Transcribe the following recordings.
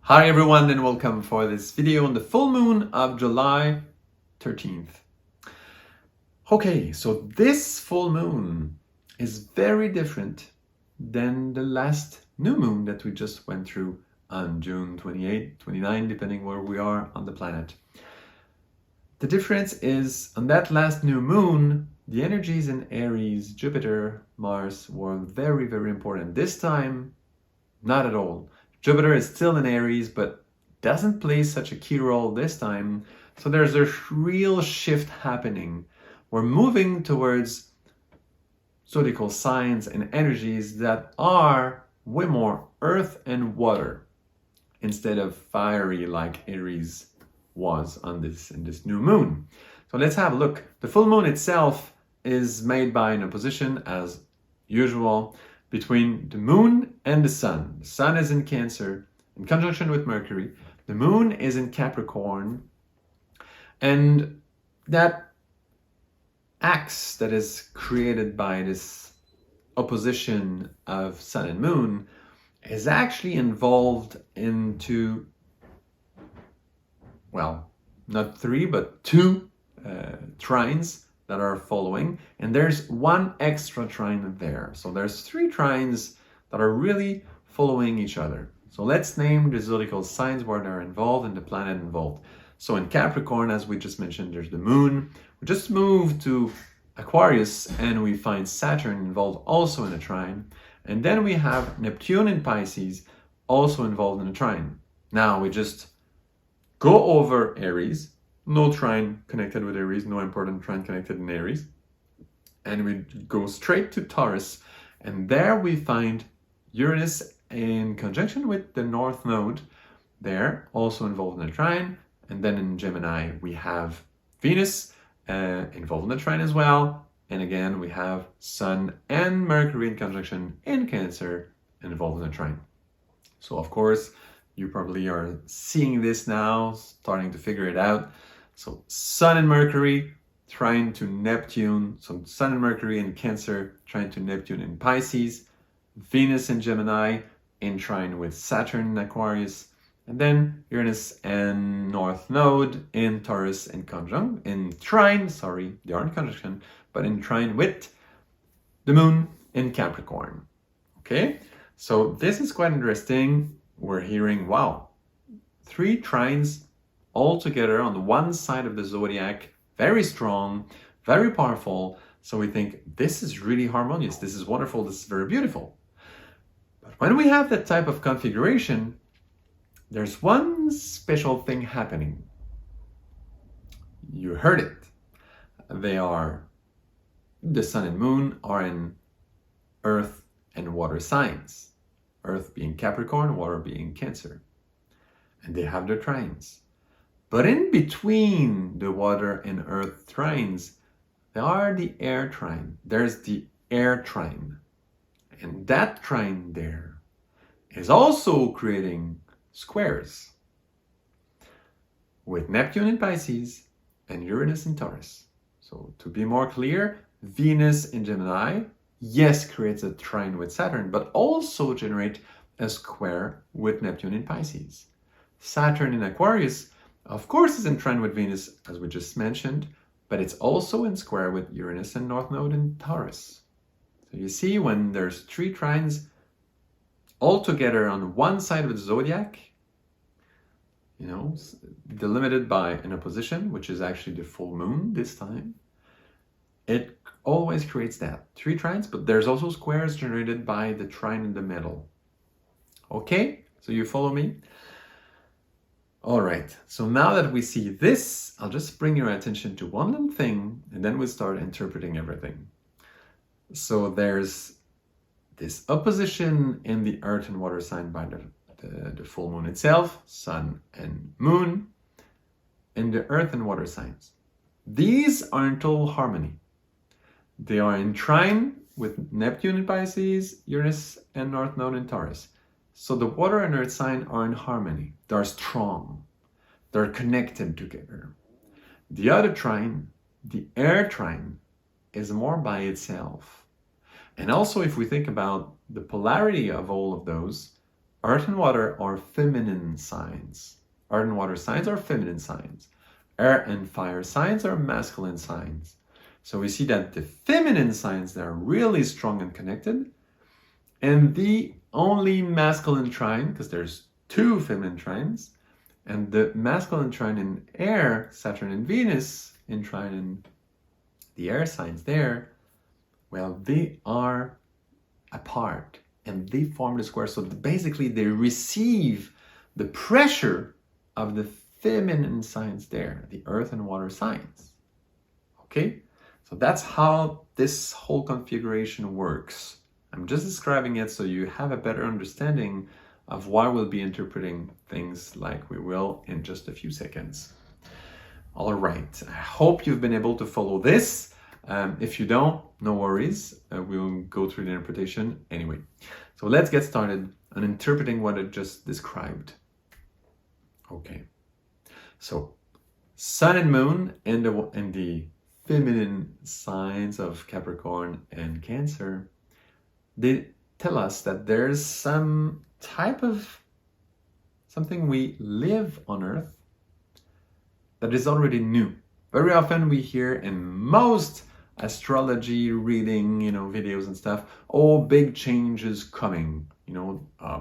Hi everyone and welcome for this video on the full moon of July 13th. Okay, so this full moon is very different than the last new moon that we just went through on June 28, 29, depending where we are on the planet. The difference is on that last new moon, the energies in Aries, Jupiter, Mars were very, very important. This time, not at all. Jupiter is still in Aries, but doesn't play such a key role this time. So there's a real shift happening. We're moving towards zodiacal signs and energies that are way more earth and water instead of fiery like Aries was in this new moon. So let's have a look. The full moon itself is made by an opposition as usual between the moon and the sun. The sun is in Cancer in conjunction with Mercury. The moon is in Capricorn. And that axe that is created by this opposition of sun and moon is actually involved into, well, not three, but two trines that are following, and there's one extra trine there. So there's three trines that are really following each other. So let's name the zodiacal signs where they're involved and the planet involved. So in Capricorn, as we just mentioned, there's the moon. We just moved to Aquarius and we find Saturn involved also in a trine. And then we have Neptune in Pisces also involved in a trine. Now we just go over Aries. No trine connected with Aries, no important trine connected in Aries. And we go straight to Taurus, and there we find Uranus in conjunction with the North Node, there, also involved in a trine. And then in Gemini, we have Venus involved in a trine as well. And again, we have Sun and Mercury in conjunction in Cancer, involved in a trine. So of course, you probably are seeing this now, starting to figure it out. So Sun and Mercury trine to Neptune. So Sun and Mercury in Cancer trine to Neptune in Pisces. Venus in Gemini in trine with Saturn in Aquarius. And then Uranus and North Node in Taurus in trine, they are in conjunction, but in trine with the moon in Capricorn. Okay, so this is quite interesting. We're hearing, wow, three trines all together on one side of the zodiac, very strong, very powerful. So we think this is really harmonious, this is wonderful, this is very beautiful. But when we have that type of configuration, there's one special thing happening. You heard it. The sun and moon are in earth and water signs. Earth being Capricorn, water being Cancer. And they have their trines. But in between the water and earth trines, there are the air trine. There's the air trine. And that trine there is also creating squares with Neptune in Pisces and Uranus in Taurus. So to be more clear, Venus in Gemini, yes, creates a trine with Saturn, but also generate a square with Neptune in Pisces. Saturn in Aquarius, of course, is in trine with Venus, as we just mentioned, but it's also in square with Uranus and North Node in Taurus. So you see, when there's three trines all together on one side of the zodiac, delimited by an opposition, which is actually the full moon this time, it always creates that. Three trines, but there's also squares generated by the trine in the middle. Okay, so you follow me? All right, so now that we see this, I'll just bring your attention to one little thing, and then we'll start interpreting everything. So there's this opposition in the earth and water sign by the full moon itself, sun and moon, in the earth and water signs. These are in total harmony. They are in trine with Neptune in Pisces, Uranus and North Node in Taurus. So the water and earth sign are in harmony. They're strong. They're connected together. The other trine, the air trine, is more by itself. And also, if we think about the polarity of all of those, Earth and water are feminine signs. Earth and water signs are feminine signs. Air and fire signs are masculine signs. So we see that the feminine signs, they're really strong and connected. And the only masculine trine, because there's 2 feminine trines, and the masculine trine in air, Saturn and Venus in trine in the air signs there, well, they are apart and they form the square. So basically they receive the pressure of the feminine signs there, the earth and water signs. Okay? So that's how this whole configuration works. I'm just describing it so you have a better understanding of why we'll be interpreting things like we will in just a few seconds. All right, I hope you've been able to follow this. If you don't, no worries. We'll go through the interpretation anyway. So let's get started on interpreting what I just described. Okay, so Sun and Moon in the feminine signs of Capricorn and Cancer, they tell us that there's some type of something we live on Earth that is already new. Very often we hear in most astrology reading, videos and stuff, oh, big change is coming,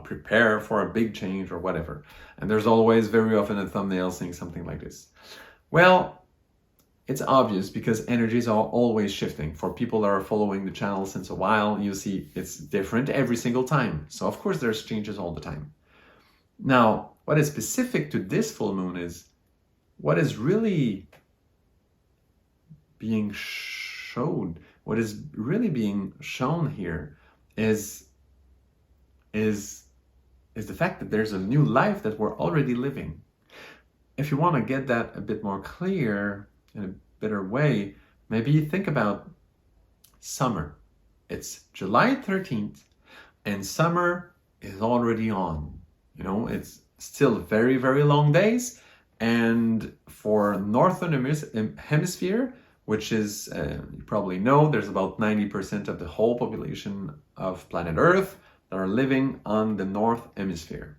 prepare for a big change or whatever. And there's always very often a thumbnail saying something like this. Well, it's obvious because energies are always shifting. For people that are following the channel since a while, you see it's different every single time. So of course there's changes all the time. Now, what is specific to this full moon is what is really being showed, what is really being shown here is the fact that there's a new life that we're already living. If you want to get that a bit more clear in a better way, maybe think about summer. It's July 13th and summer is already on. It's still very, very long days. And for Northern Hemisphere, which is, you probably know, there's about 90% of the whole population of planet Earth that are living on the North Hemisphere.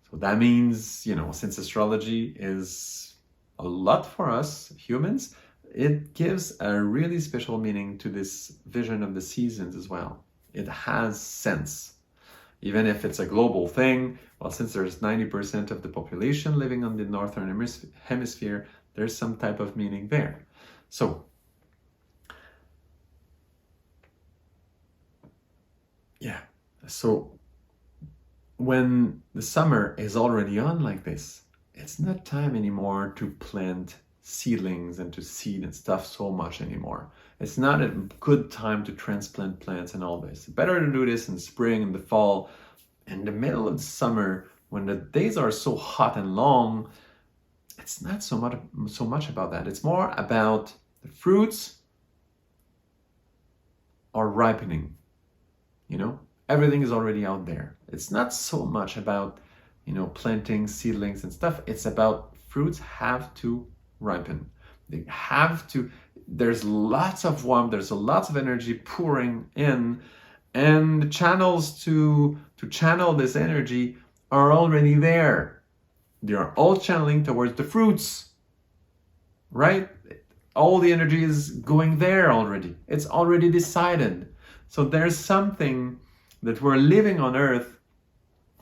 So that means, since astrology is a lot for us humans, it gives a really special meaning to this vision of the seasons as well. It has sense. Even if it's a global thing, well, since there's 90% of the population living on the Northern Hemisphere, there's some type of meaning there. So, so when the summer is already on like this, it's not time anymore to plant seedlings and to seed and stuff so much anymore. It's not a good time to transplant plants and all this. Better to do this in spring and the fall. In the middle of the summer, when the days are so hot and long, it's not so much about that. It's more about the fruits are ripening. Everything is already out there. It's not so much about, planting seedlings and stuff. It's about fruits have to ripen. They have to, there's lots of warmth, there's lots of energy pouring in, and the channels to channel this energy are already there. They are all channeling towards the fruits, right? All the energy is going there already. It's already decided. So there's something that we're living on Earth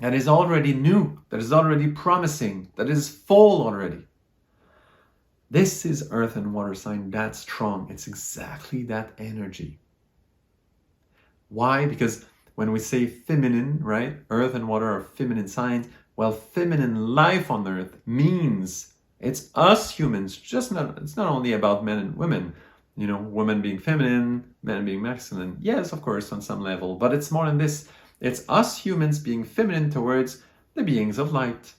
that is already new, that is already promising, that is full already. This is earth and water sign, that's strong. It's exactly that energy. Why? Because when we say feminine, right? Earth and water are feminine signs. Well, feminine life on Earth means it's us humans, it's not only about men and women, women being feminine, men being masculine. Yes, of course, on some level, but it's more than this. It's us humans being feminine towards the beings of light,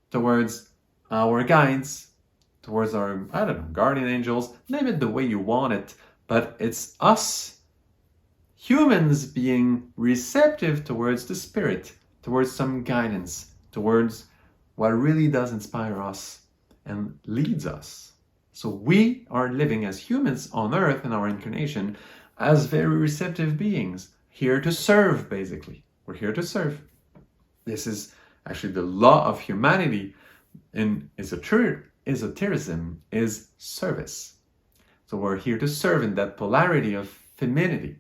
towards our guides, towards our, guardian angels, name it the way you want it, but it's us humans being receptive towards the spirit, towards some guidance, towards what really does inspire us and leads us. So we are living as humans on Earth in our incarnation as very receptive beings, here to serve, basically. We're here to serve. This is actually the law of humanity in esotericism is service. So we're here to serve in that polarity of femininity.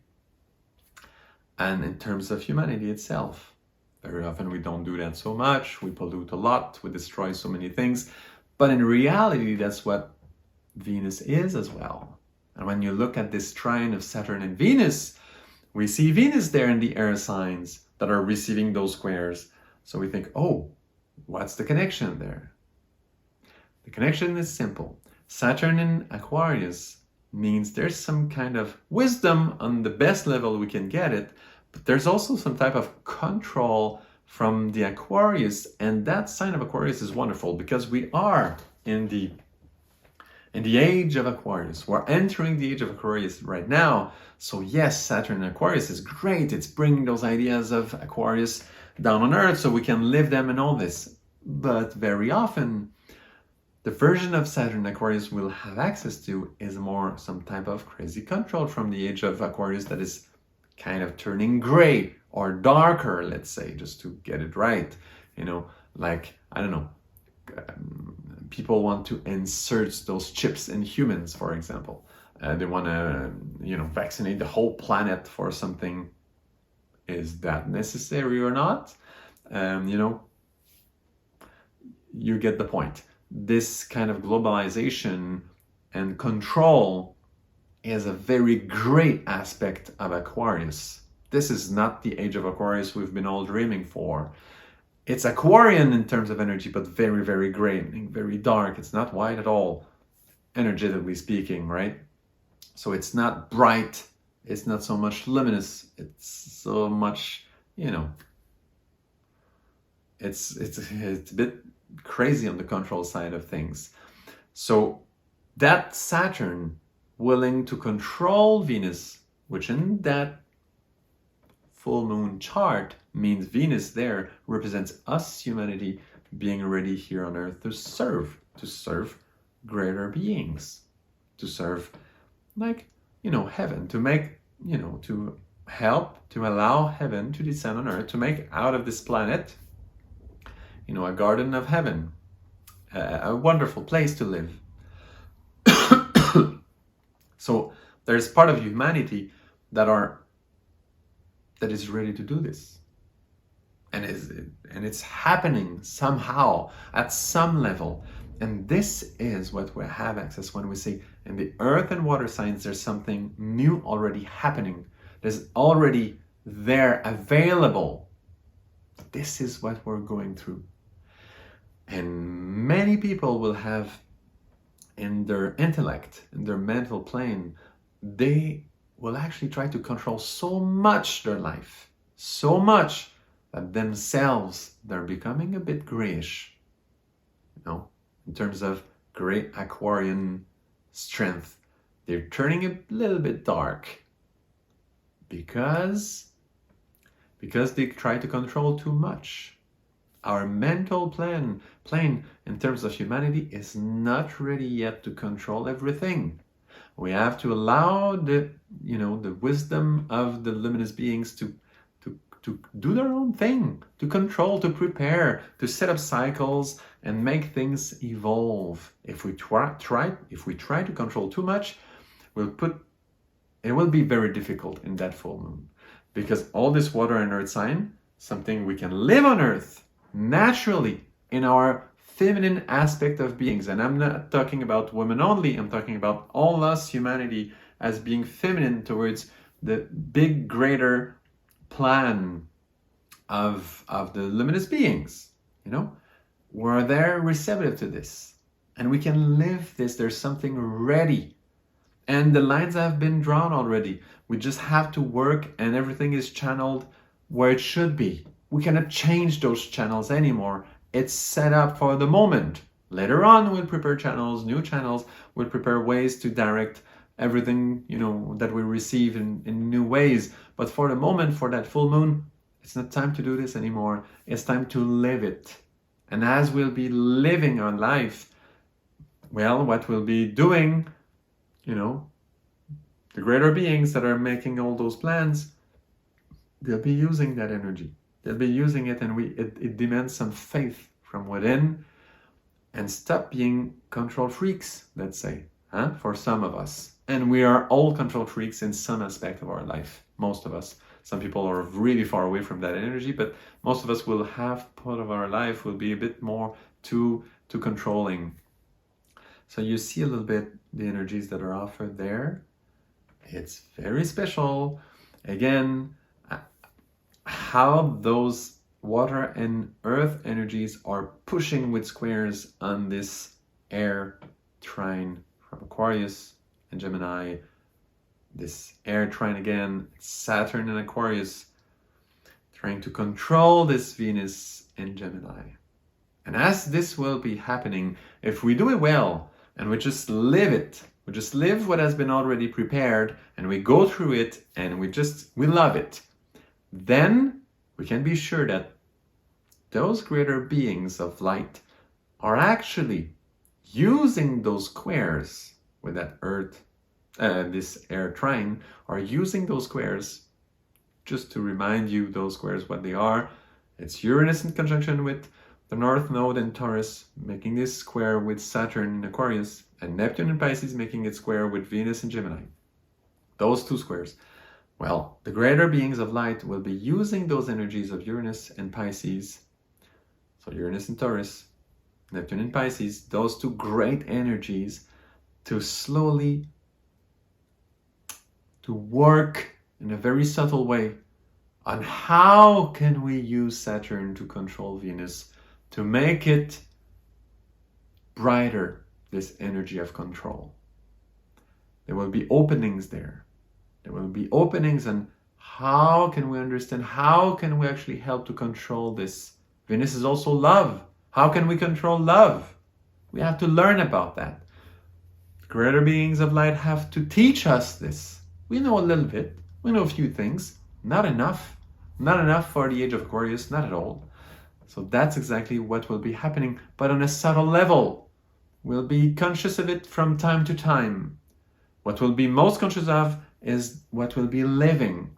And in terms of humanity itself, very often we don't do that so much. We pollute a lot, we destroy so many things. But in reality, that's what Venus is as well. And when you look at this trine of Saturn and Venus, we see Venus there in the air signs that are receiving those squares. So we think, oh, what's the connection there? The connection is simple. Saturn in Aquarius means there's some kind of wisdom on the best level we can get it, but there's also some type of control from the Aquarius, and that sign of Aquarius is wonderful because we are in the age of Aquarius. We're entering the age of Aquarius right now. So yes, Saturn in Aquarius is great. It's bringing those ideas of Aquarius down on Earth so we can live them and all this. But very often, the version of Saturn in Aquarius we'll have access to is more some type of crazy control from the age of Aquarius that is kind of turning gray or darker, let's say, just to get it right. You know, like, I don't know, people want to insert those chips in humans, for example. They want to, vaccinate the whole planet for something. Is that necessary or not? You get the point. This kind of globalization and control is a very great aspect of Aquarius. This is not the age of Aquarius we've been all dreaming for. It's Aquarian in terms of energy, but very, very gray, very dark. It's not white at all, energetically speaking, right? So it's not bright. It's not so much luminous. It's so much, it's a bit crazy on the control side of things. So that Saturn willing to control Venus, which in that full moon chart means Venus there represents us, humanity, being ready here on Earth to serve greater beings, to serve heaven, to make, to help, to allow heaven to descend on Earth, to make out of this planet, a garden of heaven, a wonderful place to live. So there's part of humanity that is ready to do this. And it's happening somehow, at some level. And this is what we have access when we say in the earth and water signs, there's something new already happening. There's already there available. This is what we're going through. And many people will have in their intellect, in their mental plane, they will actually try to control so much their life, so much that themselves, they're becoming a bit grayish, in terms of gray Aquarian strength. They're turning a little bit dark because they try to control too much. Our mental plane in terms of humanity is not ready yet to control everything. We have to allow the wisdom of the luminous beings to do their own thing, to control, to prepare, to set up cycles and make things evolve. If we try to control too much, it will be very difficult in that full moon, because all this water and earth sign, something we can live on Earth naturally in our feminine aspect of beings. And I'm not talking about women only, I'm talking about all us, humanity, as being feminine towards the big, greater plan of the luminous beings. We're there receptive to this. And we can live this. There's something ready. And the lines have been drawn already. We just have to work, and everything is channeled where it should be. We cannot change those channels anymore. It's set up for the moment. Later on, we'll prepare channels, new channels. We'll prepare ways to direct everything, that we receive in new ways. But for the moment, for that full moon, it's not time to do this anymore. It's time to live it. And as we'll be living our life, well, what we'll be doing, the greater beings that are making all those plans, they'll be using that energy. They'll be using it, and it demands some faith from within, and stop being control freaks, let's say, for some of us. And we are all control freaks in some aspect of our life, most of us. Some people are really far away from that energy, but most of us will have part of our life will be a bit more too controlling. So you see a little bit the energies that are offered there. It's very special. Again, how those water and earth energies are pushing with squares on this air trine from Aquarius and Gemini. This air trine again, Saturn and Aquarius, trying to control this Venus in Gemini. And as this will be happening, if we do it well and we just live it, we just live what has been already prepared and we go through it and we love it, then we can be sure that those greater beings of light are actually using those squares with that earth, this air trine, are using those squares. Just to remind you, those squares, what they are, it's Uranus in conjunction with the North Node in Taurus, making this square with Saturn in Aquarius, and Neptune in Pisces making it square with Venus in Gemini. Those two squares. Well, the greater beings of light will be using those energies of Uranus and Pisces. So Uranus and Taurus, Neptune and Pisces, those two great energies to slowly to work in a very subtle way on how can we use Saturn to control Venus, to make it brighter, this energy of control. There will be openings there. There will be openings on how can we understand, how can we actually help to control this. Venus is also love. How can we control love? We have to learn about that. Greater beings of light have to teach us this. We know a little bit. We know a few things. Not enough. Not enough for the age of Aquarius. Not at all. So that's exactly what will be happening, but on a subtle level. We'll be conscious of it from time to time. What we'll be most conscious of is what we'll be living.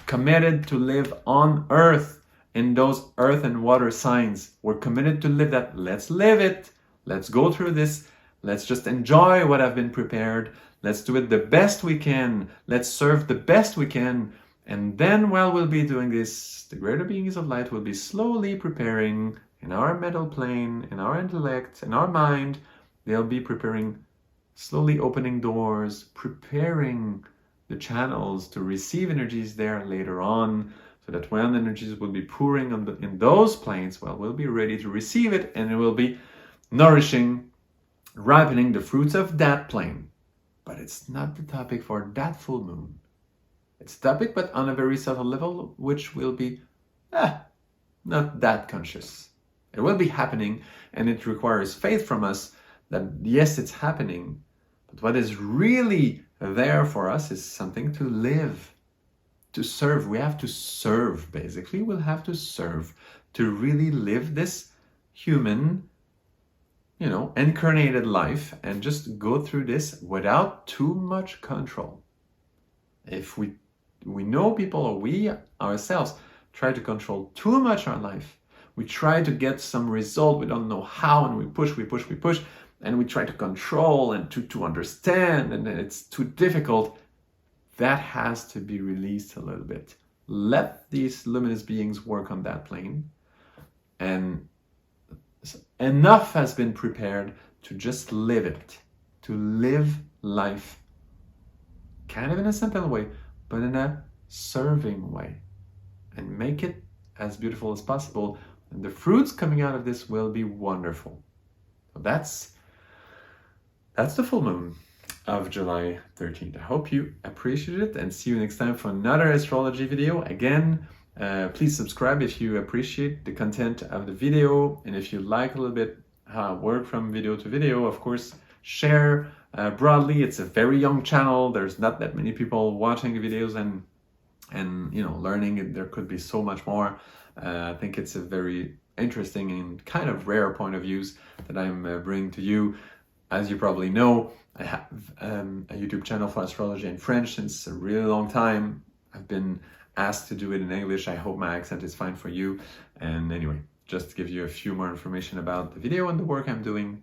Committed to live on Earth in those earth and water signs. We're committed to live that. Let's live it. Let's go through this. Let's just enjoy what I've been prepared. Let's do it the best we can. Let's serve the best we can. And then while we'll be doing this, the greater beings of light will be slowly preparing in our mental plane, in our intellect, in our mind. They'll be preparing, slowly opening doors, preparing the channels to receive energies there later on, so that when energies will be pouring in those planes, well, we'll be ready to receive it, and it will be nourishing, ripening the fruits of that plane. But it's not the topic for that full moon. It's a topic, but on a very subtle level, which will be not that conscious. It will be happening, and it requires faith from us that yes, it's happening, but what is really there for us is something to live, to serve. We have to serve, basically. We'll have to serve to really live this human, incarnated life and just go through this without too much control. If we know people, or we ourselves try to control too much our life, we try to get some result, we don't know how, and we push, and we try to control and to understand, and it's too difficult. That has to be released a little bit. Let these luminous beings work on that plane, and enough has been prepared to just live it, to live life kind of in a simple way, but in a serving way, and make it as beautiful as possible. And the fruits coming out of this will be wonderful. So that's the full moon of July 13th. I hope you appreciate it, and see you next time for another astrology video. Again, please subscribe if you appreciate the content of the video, and if you like a little bit how I work from video to video, of course, share broadly. It's a very young channel. There's not that many people watching the videos and learning. There could be so much more. I think it's a very interesting and kind of rare point of views that I'm bringing to you. As you probably know, I have a YouTube channel for astrology in French since a really long time. I've been asked to do it in English. I hope my accent is fine for you. And anyway, just to give you a few more information about the video and the work I'm doing.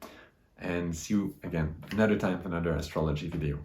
And see you again another time for another astrology video.